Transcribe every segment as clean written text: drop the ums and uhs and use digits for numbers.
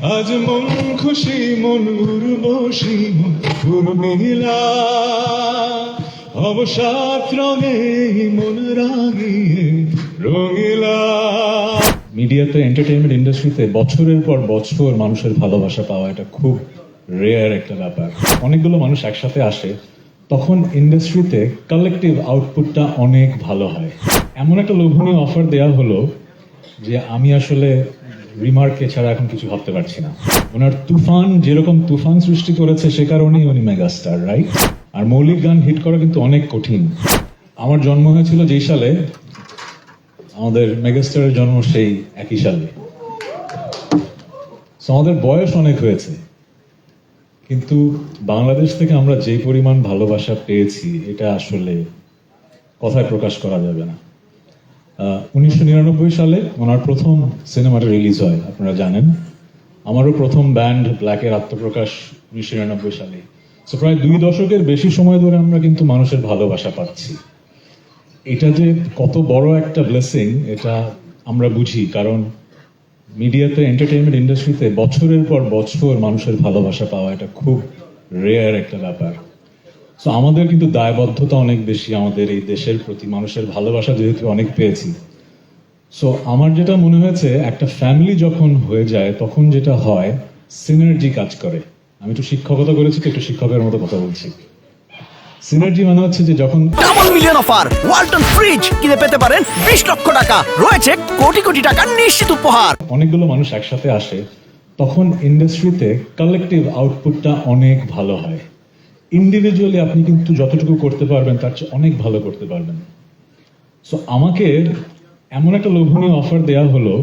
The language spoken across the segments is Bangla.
আজ মন খুশি মন উর্বশী মন উর্মিলা অবসাদ রঙে মন রাগিয়ে রঙিলা। মিডিয়াতে এন্টারটেইনমেন্ট ইন্ডাস্ট্রিতে বছরের পর বছর মানুষের ভালোবাসা পাওয়া এটা খুব রেয়ার একটা ব্যাপার। অনেকগুলো মানুষ একসাথে আসে, তখন ইন্ডাস্ট্রিতে কালেকটিভ আউটপুটটা অনেক ভালো হয়। এমন একটা লোভনীয় অফার দেওয়া হলো যে আমি আসলে রিমার্কে ছাড়া এখন কিছু ভাবতে পারছি না। ওনার তুফান যেরকম তুফান সৃষ্টি করেছে সে কারণেই উনি মেগাস্টার, রাইট? আর মৌলিক গান হিট করা কিন্তু অনেক কঠিন। আমার জন্ম হয়েছিল যেই সালে, আমাদের মেগাস্টারের জন্ম সেই একই সালে। আমাদের বয়স অনেক হয়েছে, কিন্তু বাংলাদেশ থেকে আমরা যে পরিমাণ ভালোবাসা পেয়েছি এটা আসলে কথায় প্রকাশ করা যাবে না। 1999 সালে ওনার প্রথম সিনেমাটা রিলিজ হয়, আপনারা জানেন। আমারও প্রথম ব্যান্ড ব্ল্যাকের আত্মপ্রকাশ 1999 সালে। প্রায় 2 দশকের বেশি সময় ধরে আমরা কিন্তু মানুষের ভালোবাসা পাচ্ছি। এটা যে কত বড় একটা ব্লেসিং এটা আমরা বুঝি, কারণ মিডিয়াতে এন্টারটেইনমেন্ট ইন্ডাস্ট্রিতে বছরের পর বছর মানুষের ভালোবাসা পাওয়া এটা খুব রেয়ার একটা ব্যাপার। আমাদের কিন্তু দায়বদ্ধতা অনেক বেশি আমাদের এই দেশের প্রতি, মানুষের ভালোবাসা যেহেতু অনেক পেয়েছি। আমার যেটা মনে হয়েছে, একটা ফ্যামিলি যখন হয়ে যায় তখন যেটা হয়, সিনার্জি কাজ করে। আমি একটু শিক্ষকতা করেছি তো একটু শিক্ষকের মতো কথা বলছি। সিনার্জি মানে হচ্ছে যে যখন double million offer Walton fridge কিনে পেতে পারেন 20 লক্ষ টাকা, রয়েছে কোটি কোটি টাকার নিশ্চিত উপহার। অনেকগুলো মানুষ একসাথে আসে, তখন ইন্ডাস্ট্রিতে কালেকটিভ আউটপুটটা অনেক ভালো হয়। ইন্ডিভিজুয়ালি আপনি কিন্তু যতটুকু করতে পারবেন তার চেয়ে অনেক ভালো করতে পারবেন। আমাকে এমন একটা লোভনীয় অফার দেওয়া হলো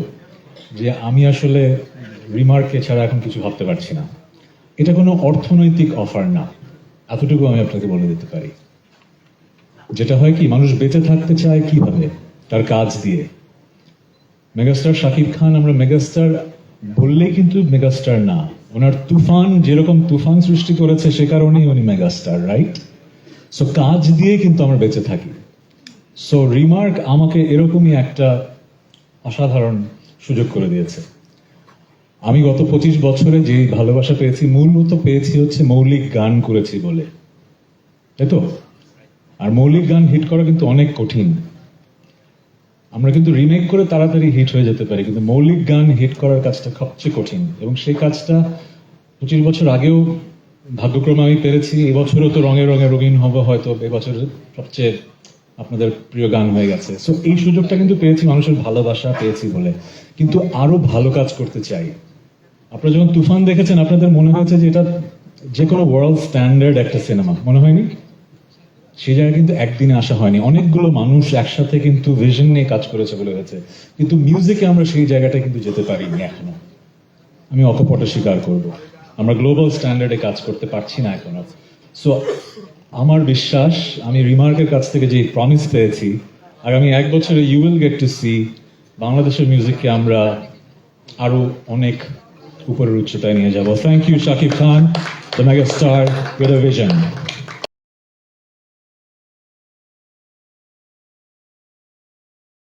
যে আমি আসলে রিমার্কে ছাড়া এখন কিছু ভাবতে পারছি না। এটা কোনো অর্থনৈতিক অফার না, এতটুকু আমি আপনাকে বলে দিতে পারি। যেটা হয় কি, মানুষ বেঁচে থাকতে চায় কিভাবে? তার কাজ দিয়ে। মেগাস্টার শাকিব খান আমরা মেগাস্টার বললেই কিন্তু মেগাস্টার না, ওনার তুফান যেরকম তুফান সৃষ্টি করেছে সে কারণেই উনি মেগাস্টার, রাইট? কাজ দিয়ে কিন্তু আমরা বেঁচে থাকি। রিমার্ক আমাকে এরকমই একটা অসাধারণ সুযোগ করে দিয়েছে। আমি গত 25 বছরে যে ভালোবাসা পেয়েছি, মূলত পেয়েছি হচ্ছে মৌলিক গান করেছি বলে, তাই তো? আর মৌলিক গান হিট করা কিন্তু অনেক কঠিন। আমরা কিন্তু রিমেক করে তাড়াতাড়ি হিট হয়ে যেতে পারি, কিন্তু মৌলিক গান হিট করার কাজটা সবচেয়ে কঠিন। এবং সেই কাজটা 25 বছর আগেও ভাগ্যক্রমে আমি পেরেছি। এবছরও তো রঙে রঙে রঙিন হবে, হয়তো এবছরের সবচেয়ে আপনাদের প্রিয় গান হয়ে গেছে। এই সুযোগটা কিন্তু পেয়েছি মানুষের ভালোবাসা পেয়েছি বলে, কিন্তু আরো ভালো কাজ করতে চাই। আপনারা যখন তুফান দেখেছেন আপনাদের মনে হয়েছে যে এটা যে কোনো ওয়ার্ল্ড স্ট্যান্ডার্ড একটা সিনেমা, মনে হয়নি? সেই জায়গায় কিন্তু একদিনে আসা হয়নি, অনেকগুলো মানুষ একসাথে কিন্তু ভিশন নিয়ে কাজ করেছে বলে হয়েছে। কিন্তু মিউজিকে আমরা সেই জায়গাটা কিন্তু যেতে পারিনি এখনো। আমি অকপটে স্বীকার করব, আমরা গ্লোবাল স্ট্যান্ডার্ডে কাজ করতে পারছি না এখনো। আমার বিশ্বাস, আমি রিমার্কের কাছ থেকে যে প্রমিস পেয়েছি, আগামী 1 বছরে you will get to see বাংলাদেশের মিউজিককে আমরা আরো অনেক উপরের উচ্চতায় নিয়ে যাব। Thank you Shakib Khan, the megastar with a vision.